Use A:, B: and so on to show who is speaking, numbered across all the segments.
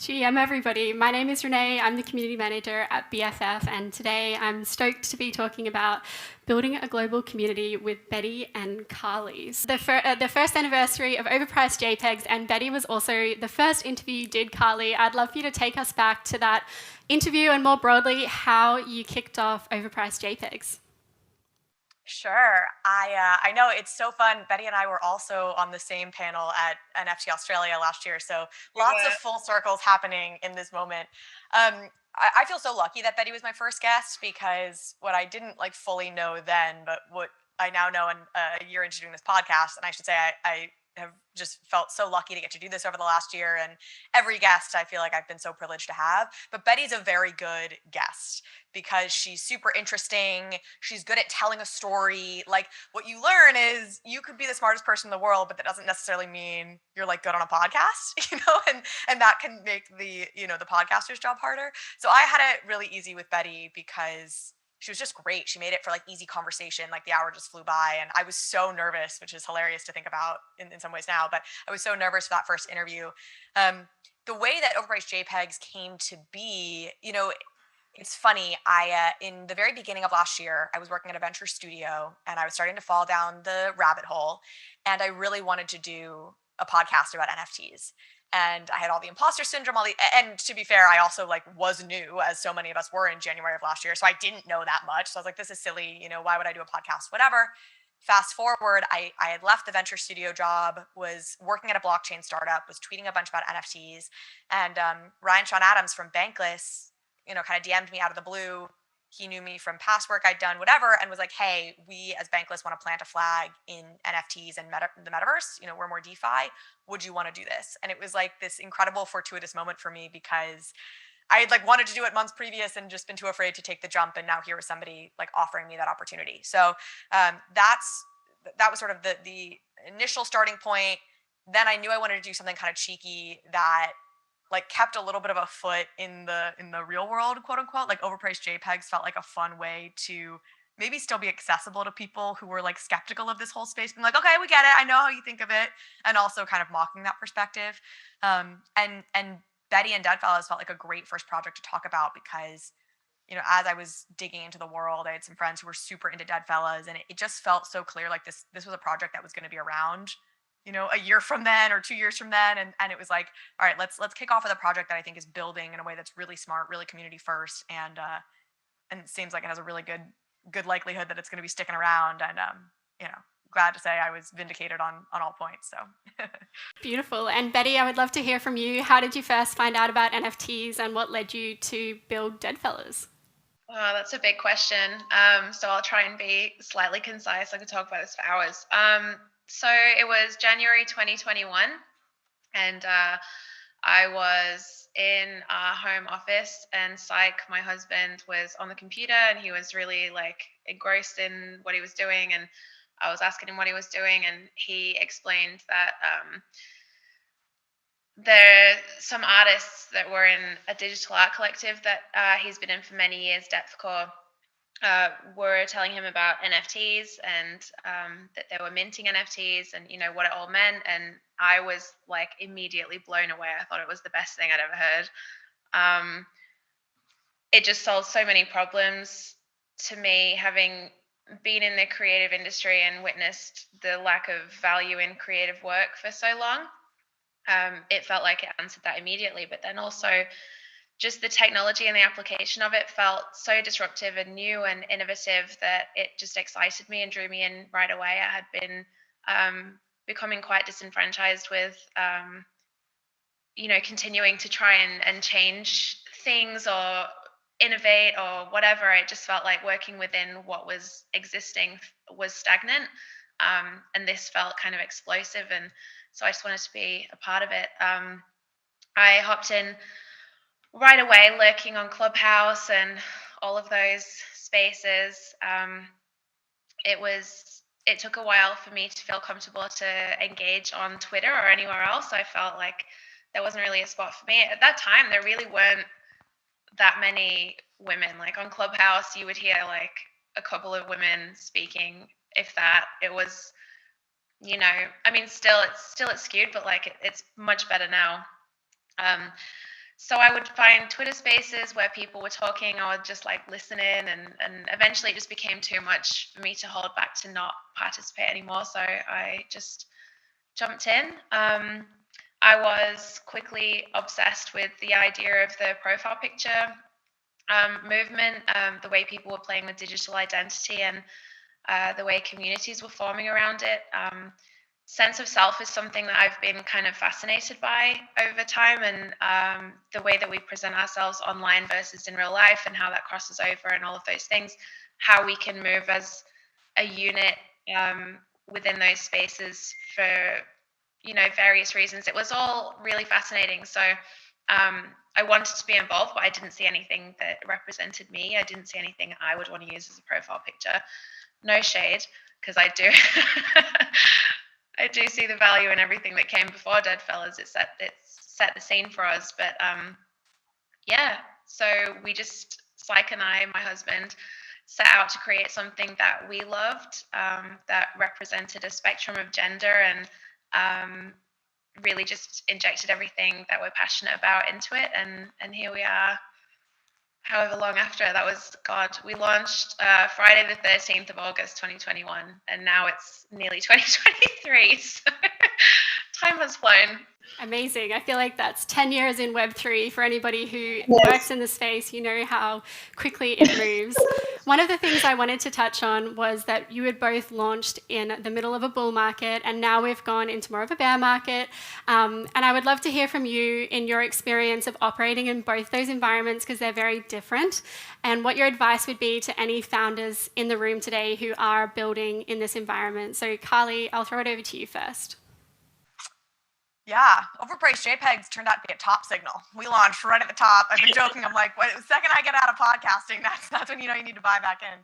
A: GM everybody, my name is Renae, I'm the community manager at BFF, and today I'm stoked to be talking about building a global community with Betty and Carly's. The first anniversary of Overpriced JPEGs, and Betty was also the first interview you did, Carly. I'd love for you to take us back to that interview and more broadly, how you kicked off Overpriced JPEGs.
B: Sure. I know it's so fun. Betty and I were also on the same panel at NFT Australia last year, so lots of full circles happening in this moment. I feel so lucky that Betty was my first guest because what I didn't fully know then, but what I now know in a year into doing this podcast, and I should say I have just felt so lucky to get to do this over the last year, and every guest I feel like I've been so privileged to have. But Betty's a very good guest because she's super interesting. She's good at telling a story. Like, what you learn is you could be the smartest person in the world, but that doesn't necessarily mean you're good on a podcast, and that can make the podcaster's job harder. So I had it really easy with Betty because she was just great. She made it for easy conversation. The hour just flew by, and I was so nervous, which is hilarious to think about in some ways now, but I was so nervous for that first interview. The way that Overpriced JPEGs came to be, it's funny. In the very beginning of last year, I was working at a venture studio, and I was starting to fall down the rabbit hole, and I really wanted to do a podcast about NFTs. And I had all the imposter syndrome, and to be fair, I also was new, as so many of us were in January of last year. So I didn't know that much. So I was like, this is silly. Why would I do a podcast? Whatever. Fast forward, I had left the venture studio job, was working at a blockchain startup, was tweeting a bunch about NFTs. And Ryan Sean Adams from Bankless, kind of DM'd me out of the blue. He knew me from past work I'd done, whatever, and was like, hey, we as Bankless want to plant a flag in NFTs and the metaverse. We're more DeFi. Would you want to do this? And it was this incredible fortuitous moment for me because I had wanted to do it months previous and just been too afraid to take the jump. And now here was somebody offering me that opportunity. So that was sort of the initial starting point. Then I knew I wanted to do something kind of cheeky that kept a little bit of a foot in the real world, quote unquote. Overpriced JPEGs felt like a fun way to maybe still be accessible to people who were skeptical of this whole space, being okay, we get it, I know how you think of it, and also kind of mocking that perspective. And Betty and Deadfellaz felt like a great first project to talk about because as I was digging into the world, I had some friends who were super into Deadfellaz, and it just felt so clear this was a project that was going to be around a year from then or 2 years from then. And it was all right, let's kick off with a project that I think is building in a way that's really smart, really community first. And it seems like it has a really good likelihood that it's going to be sticking around. And, glad to say I was vindicated on all points. So
A: Beautiful. And Betty, I would love to hear from you. How did you first find out about NFTs and what led you to build Deadfellaz?
C: Oh, that's a big question. So I'll try and be slightly concise. I could talk about this for hours. So it was January 2021, and I was in our home office, and Syke, my husband, was on the computer, and he was really engrossed in what he was doing, and I was asking him what he was doing, and he explained that there are some artists that were in a digital art collective that he's been in for many years, Depthcore, were telling him about NFTs and that they were minting NFTs and what it all meant. And I was immediately blown away. I thought it was the best thing I'd ever heard. It just solved so many problems to me, having been in the creative industry and witnessed the lack of value in creative work for so long. It felt like it answered that immediately, but then also just the technology and the application of it felt so disruptive and new and innovative that it just excited me and drew me in right away. I had been becoming quite disenfranchised with, continuing to try and change things or innovate or whatever. It just felt like working within what was existing was stagnant. And this felt kind of explosive. And so I just wanted to be a part of it. I hopped in right away, lurking on Clubhouse and all of those spaces. It took a while for me to feel comfortable to engage on Twitter or anywhere else. I felt like there wasn't really a spot for me. At that time, there really weren't that many women. On Clubhouse, you would hear a couple of women speaking, if that. It was, still it's skewed, but it's much better now. So I would find Twitter spaces where people were talking. I would just like listen in, and eventually it just became too much for me to hold back to not participate anymore. So I just jumped in. I was quickly obsessed with the idea of the profile picture movement, the way people were playing with digital identity, and the way communities were forming around it. Sense of self is something that I've been kind of fascinated by over time, and the way that we present ourselves online versus in real life, and how that crosses over, and all of those things, how we can move as a unit within those spaces for various reasons. It was all really fascinating. So I wanted to be involved, but I didn't see anything that represented me. I didn't see anything I would want to use as a profile picture. No shade, because I do. I do see the value in everything that came before Deadfellaz. It set the scene for us. But yeah, so we just, Syke and I, my husband, set out to create something that we loved, that represented a spectrum of gender, and really just injected everything that we're passionate about into it. And here we are, however long after. That was, God, we launched Friday the 13th of August 2021, and now it's nearly 2023. So time has flown.
A: Amazing. I feel like that's 10 years in Web3 for anybody who works in the space. You know how quickly it moves. One of the things I wanted to touch on was that you had both launched in the middle of a bull market, and now we've gone into more of a bear market. And I would love to hear from you in your experience of operating in both those environments, because they're very different, and what your advice would be to any founders in the room today who are building in this environment. So Carly, I'll throw it over to you first.
B: Yeah, overpriced JPEGs turned out to be a top signal. We launched right at the top. I've been joking. I'm like, the second I get out of podcasting, that's when you need to buy back in.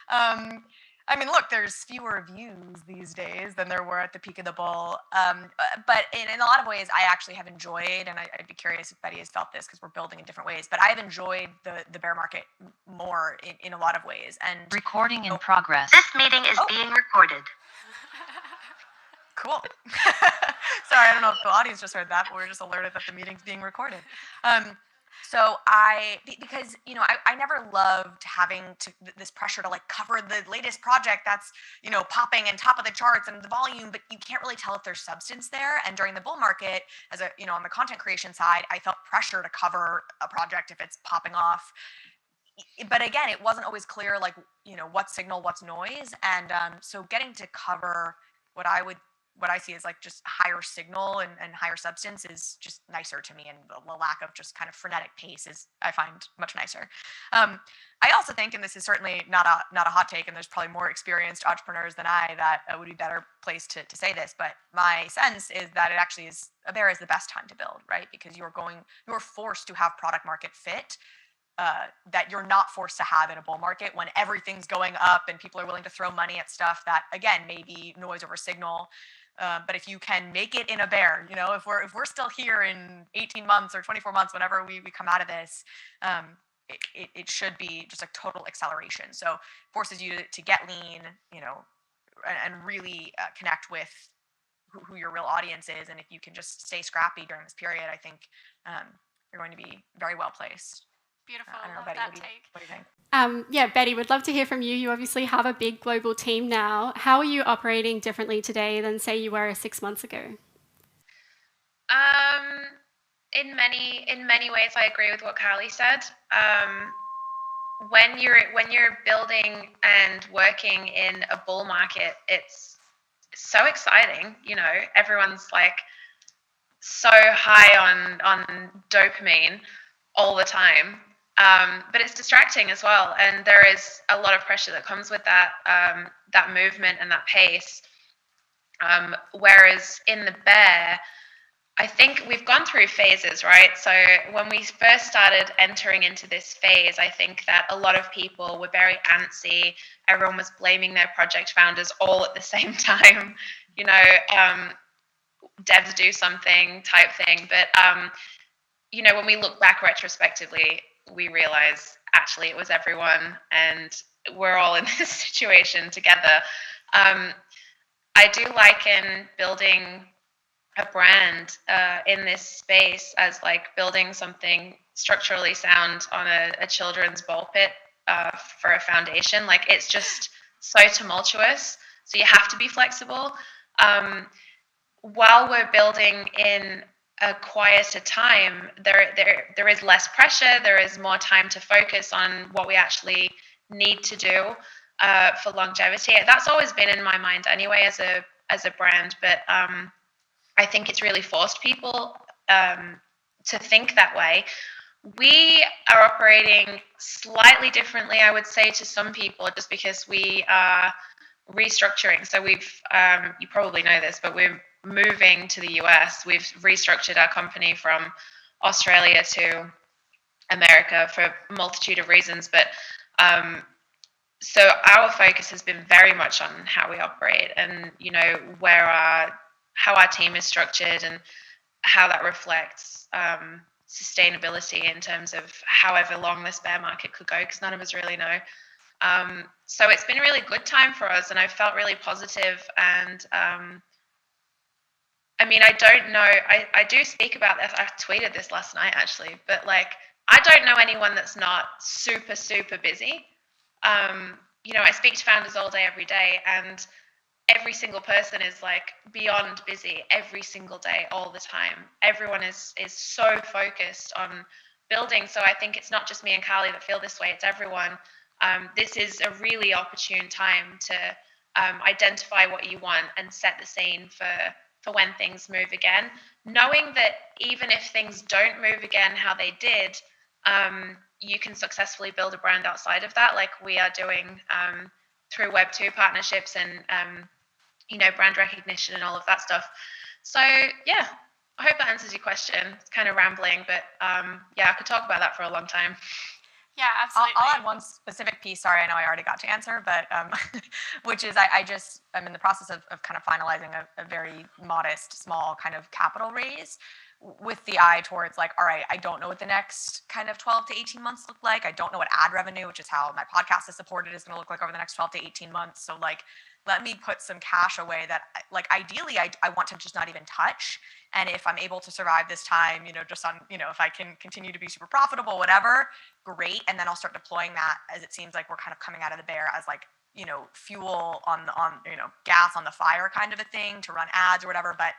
B: I mean, look, there's fewer views these days than there were at the peak of the bull. But in a lot of ways, I actually have enjoyed, and I'd be curious if Betty has felt this, because we're building in different ways, but I have enjoyed the bear market more in a lot of ways. And
D: recording in progress. This meeting is being recorded.
B: Cool. Sorry, I don't know if the audience just heard that, but we're just alerted that the meeting's being recorded. So because I never loved having this pressure to like cover the latest project that's popping and top of the charts and the volume, but you can't really tell if there's substance there. And during the bull market, as on the content creation side, I felt pressure to cover a project if it's popping off. But again, it wasn't always clear what's signal, what's noise, and so getting to cover what I see as like just higher signal and higher substance is just nicer to me, and the lack of just kind of frenetic pace is, I find, much nicer. I also think, and this is certainly not a hot take, and there's probably more experienced entrepreneurs than I that would be better placed to say this, but my sense is that it actually is, a bear is the best time to build, right? Because you're forced to have product market fit that you're not forced to have in a bull market when everything's going up and people are willing to throw money at stuff that, again, may be noise over signal. But if you can make it in a bear, if we're still here in 18 months or 24 months, whenever we come out of this, it should be just a total acceleration. So forces you to get lean, and really connect with who your real audience is. And if you can just stay scrappy during this period, I think you're going to be very well placed.
A: Beautiful.
B: I don't know,
A: Love
B: Betty,
A: that
B: what do you think?
A: Yeah, Betty, would love to hear from you. You obviously have a big global team now. How are you operating differently today than, say, you were 6 months ago?
C: In many ways, I agree with what Carly said. When you're building and working in a bull market, it's so exciting. Everyone's like so high on dopamine all the time. But it's distracting as well, and there is a lot of pressure that comes with that movement and that pace. Whereas in the bear, I think we've gone through phases, right? So when we first started entering into this phase, I think that a lot of people were very antsy. Everyone was blaming their project founders all at the same time. Devs do something type thing. But when we look back retrospectively, we realize actually it was everyone, and we're all in this situation together. I do liken building a brand in this space as like building something structurally sound on a children's ball pit for a foundation. Like, it's just so tumultuous. So you have to be flexible. While we're building in a quieter time, there is less pressure. There is more time to focus on what we actually need to do for longevity. That's always been in my mind anyway as a brand, but I think it's really forced people to think that way. We are operating slightly differently, I would say, to some people, just because we are restructuring. So we've, you probably know this, but we're moving to the US. We've restructured our company from Australia to America for a multitude of reasons. But so our focus has been very much on how we operate, and how our team is structured, and how that reflects sustainability in terms of however long this bear market could go, because none of us really know. So it's been a really good time for us, and I felt really positive. And I mean, I don't know, I do speak about this. I tweeted this last night actually, but like, I don't know anyone that's not super, super busy. I speak to founders all day, every day, and every single person is like beyond busy every single day, all the time. Everyone is so focused on building. So I think it's not just me and Carly that feel this way, it's everyone. This is a really opportune time to identify what you want and set the scene for when things move again, knowing that even if things don't move again how they did, you can successfully build a brand outside of that, like we are doing through Web2 partnerships and brand recognition and all of that stuff. So yeah, I hope that answers your question. It's kind of rambling, but I could talk about that for a long time.
B: Yeah, absolutely. I'll add one specific piece. Sorry, I know I already got to answer, but which is I'm in the process of kind of finalizing a very modest, small kind of capital raise, with the eye towards like, all right, I don't know what the next kind of 12 to 18 months look like. I don't know what ad revenue, which is how my podcast is supported, is going to look like over the next 12 to 18 months. So like, let me put some cash away that like ideally I want to just not even touch. And if I'm able to survive this time, just on, if I can continue to be super profitable, whatever, great. And then I'll start deploying that, as it seems like we're kind of coming out of the bear, as like, fuel on gas on the fire kind of a thing to run ads or whatever. But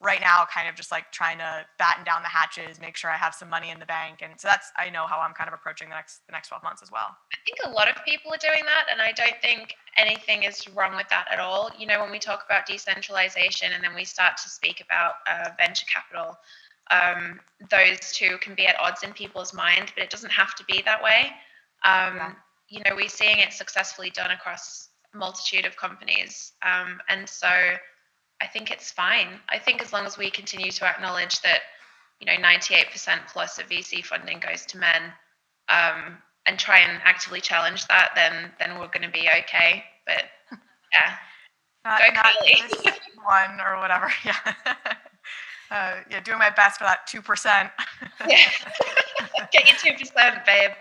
B: right now, kind of just like trying to batten down the hatches, make sure I have some money in the bank. And so I know how I'm kind of approaching the next 12 months as well.
C: I think a lot of people are doing that, and I don't think anything is wrong with that at all. When we talk about decentralization and then we start to speak about venture capital, those two can be at odds in people's mind, but it doesn't have to be that way. We're seeing it successfully done across a multitude of companies. And so I think it's fine. I think as long as we continue to acknowledge that, 98% plus of VC funding goes to men, and try and actively challenge that, then we're going to be okay. But yeah, go Carly.
B: Not one or whatever. Yeah. Doing my best for that 2%.
C: Yeah. Get your 2%, babe.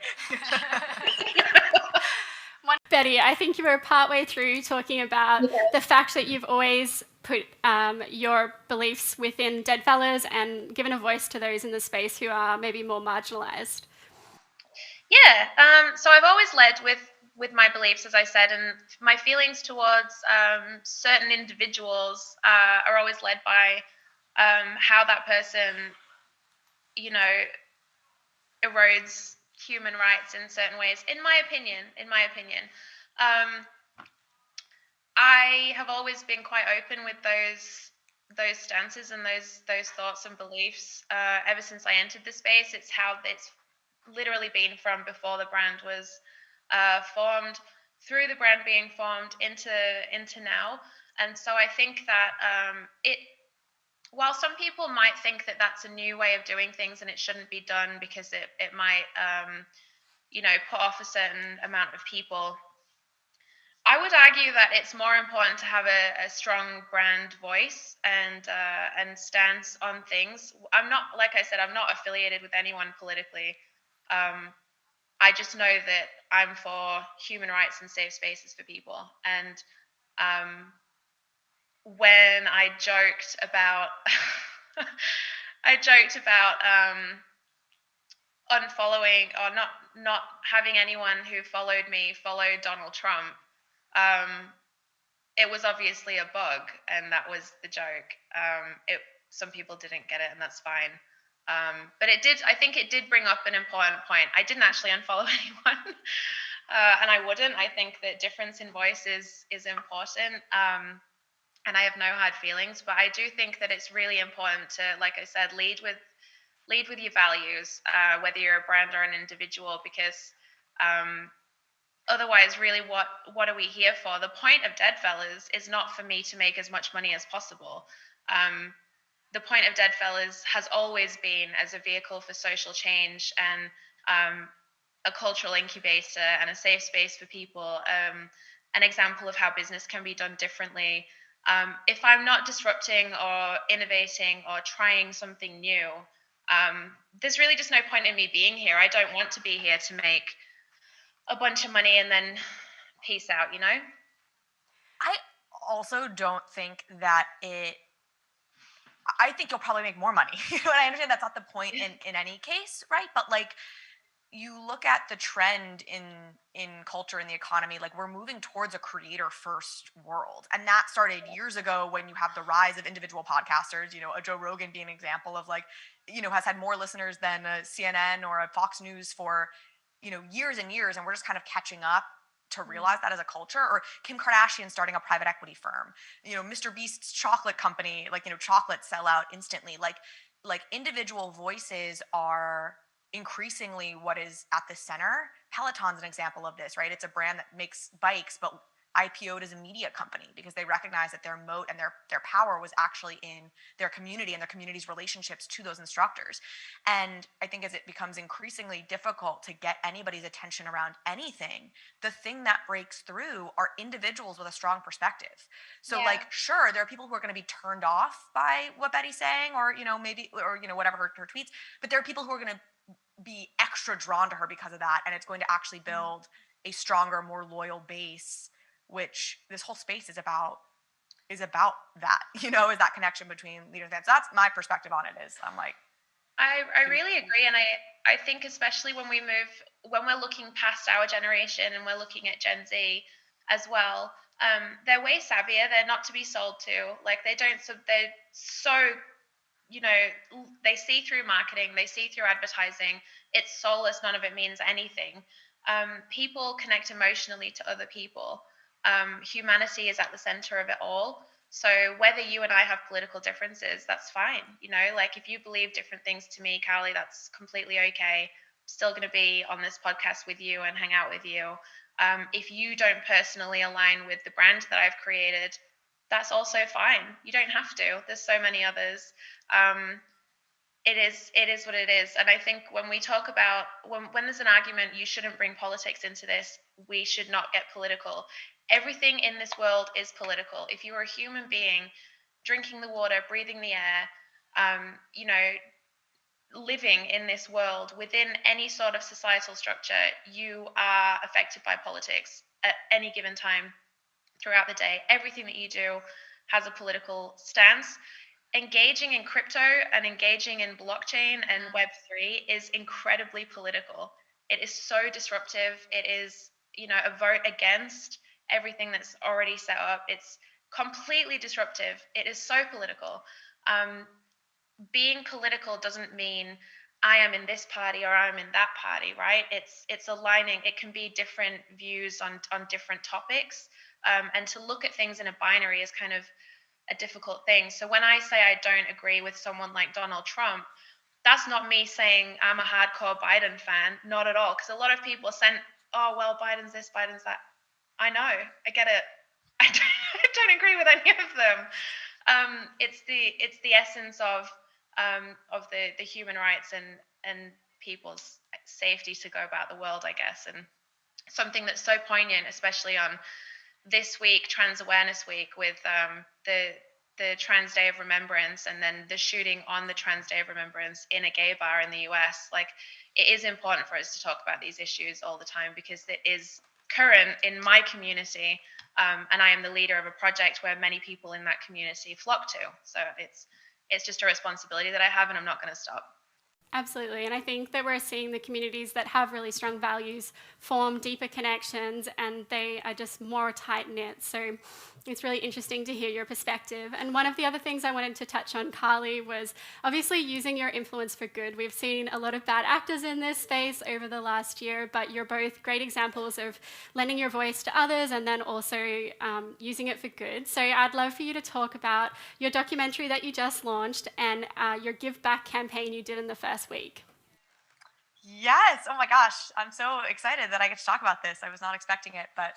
A: Betty, I think you were partway through talking about the fact that you've always put your beliefs within Deadfellaz and given a voice to those in the space who are maybe more marginalized.
C: Yeah, so I've always led with my beliefs, as I said, and my feelings towards certain individuals are always led by how that person, erodes human rights in certain ways. In my opinion, I have always been quite open with those stances and those thoughts and beliefs ever since I entered the space. It's how it's literally been from before the brand was formed, through the brand being formed, into now. And so I think that while some people might think that that's a new way of doing things and it shouldn't be done because it might put off a certain amount of people, I would argue that it's more important to have a strong brand voice and stance on things. I'm not, like I said, I'm not affiliated with anyone politically. I just know that I'm for human rights and safe spaces for people. And when I joked about unfollowing or not having anyone who followed me follow Donald Trump. It was obviously a bug, and that was the joke. Some people didn't get it, and that's fine. But I think it did bring up an important point. I didn't actually unfollow anyone, and I wouldn't. I think that difference in voice is important, and I have no hard feelings. But I do think that it's really important to, like I said, lead with your values, whether you're a brand or an individual, because otherwise, really, what are we here for? The point of Deadfellaz is not for me to make as much money as possible. The point of Deadfellaz has always been as a vehicle for social change and a cultural incubator and a safe space for people, an example of how business can be done differently. If I'm not disrupting or innovating or trying something new, there's really just no point in me being here. I don't want to be here to make a bunch of money and then peace out, you know?
B: I also don't think that I think you'll probably make more money. And I understand that's not the point in any case, right? But like, you look at the trend in culture and the economy, like we're moving towards a creator first world, and that started years ago when you have the rise of individual podcasters. A Joe Rogan being an example of like, has had more listeners than a CNN or a Fox News for years and years, and we're just kind of catching up to realize that as a culture. Or Kim Kardashian starting a private equity firm, Mr. Beast's chocolate company, like chocolate sell out instantly. Like individual voices are increasingly what is at the center. Peloton's an example of this, right? It's a brand that makes bikes, but IPO'd as a media company because they recognize that their moat and their power was actually in their community and their community's relationships to those instructors. And I think as it becomes increasingly difficult to get anybody's attention around anything, the thing that breaks through are individuals with a strong perspective. So like, sure, there are people who are going to be turned off by what Betty's saying, or maybe, or whatever her tweets, but there are people who are going to be extra drawn to her because of that, and it's going to actually build a stronger, more loyal base, which this whole space is about that, is that connection between leaders and fans. That's my perspective on it. Is I'm like,
C: I really agree, and I think especially when we're looking past our generation and we're looking at Gen Z as well, they're way savvier. They're not to be sold to. Like they're so they see through marketing, they see through advertising. It's soulless. None of it means anything. People connect emotionally to other people. Humanity is at the center of it all. So whether you and I have political differences, that's fine. Like if you believe different things to me, Carly, that's completely okay. I'm still going to be on this podcast with you and hang out with you. If you don't personally align with the brand that I've created, that's also fine. You don't have to. There's so many others. It is what it is. And I think when we talk about when there's an argument, you shouldn't bring politics into this. We should not get political. Everything in this world is political. If you're a human being, drinking the water, breathing the air, living in this world within any sort of societal structure, you are affected by politics at any given time throughout the day. Everything that you do has a political stance. Engaging in crypto and engaging in blockchain and web3 is incredibly political. It is so disruptive. It is, a vote against everything that's already set up. It's completely disruptive. It is so political. Being political doesn't mean I am in this party or I'm in that party, right? It's aligning. It can be different views on different topics. And to look at things in a binary is kind of a difficult thing. So when I say I don't agree with someone like Donald Trump, that's not me saying I'm a hardcore Biden fan, not at all. Because a lot of people sent, oh, well, Biden's this, Biden's that. I know, I get it. I don't agree with any of them. It's the essence of the human rights and people's safety to go about the world, I guess. And something that's so poignant, especially on this week, Trans Awareness Week, with the Trans Day of Remembrance, and then the shooting on the Trans Day of Remembrance in a gay bar in the US. Like, it is important for us to talk about these issues all the time because it is current in my community. And I am the leader of a project where many people in that community flock to. So it's just a responsibility that I have, and I'm not going to stop.
A: Absolutely, and I think that we're seeing the communities that have really strong values form deeper connections, and they are just more tight-knit. So it's really interesting to hear your perspective. And one of the other things I wanted to touch on, Carly, was obviously using your influence for good. We've seen a lot of bad actors in this space over the last year, but you're both great examples of lending your voice to others and then also using it for good. So I'd love for you to talk about your documentary that you just launched and your Give Back campaign you did in the first week.
B: Yes. Oh my gosh. I'm so excited that I get to talk about this. I was not expecting it. But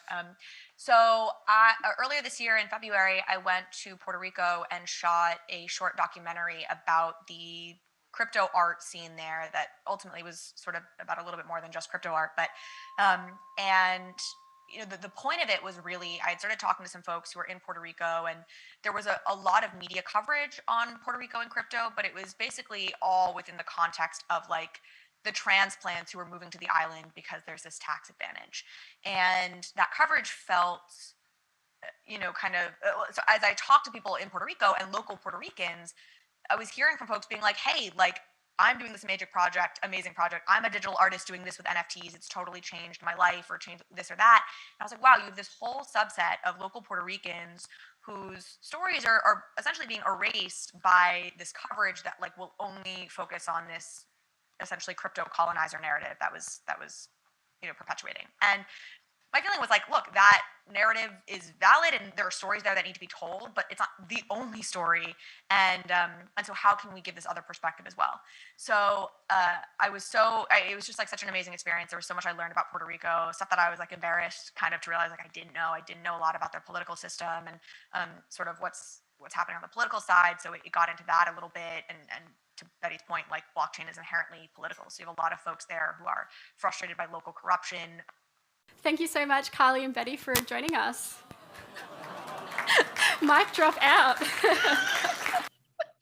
B: earlier this year in February, I went to Puerto Rico and shot a short documentary about the crypto art scene there that ultimately was sort of about a little bit more than just crypto art. But the point of it was really, I had started talking to some folks who were in Puerto Rico, and there was a lot of media coverage on Puerto Rico and crypto, but it was basically all within the context of like the transplants who were moving to the island because there's this tax advantage. And that coverage felt, so as I talked to people in Puerto Rico and local Puerto Ricans, I was hearing from folks being like, hey, like, I'm doing this amazing project. I'm a digital artist doing this with NFTs. It's totally changed my life or changed this or that. And I was like, wow, you have this whole subset of local Puerto Ricans whose stories are essentially being erased by this coverage that like will only focus on this essentially crypto colonizer narrative that was perpetuating. And my feeling was like, look, that narrative is valid and there are stories there that need to be told, but it's not the only story. And so how can we give this other perspective as well? So it was just like such an amazing experience. There was so much I learned about Puerto Rico, stuff that I was like embarrassed kind of to realize like I didn't know a lot about their political system and sort of what's happening on the political side. So it got into that a little bit, and to Betty's point, like blockchain is inherently political. So you have a lot of folks there who are frustrated by local corruption.
A: Thank you so much, Carly and Betty, for joining us. Mic drop out.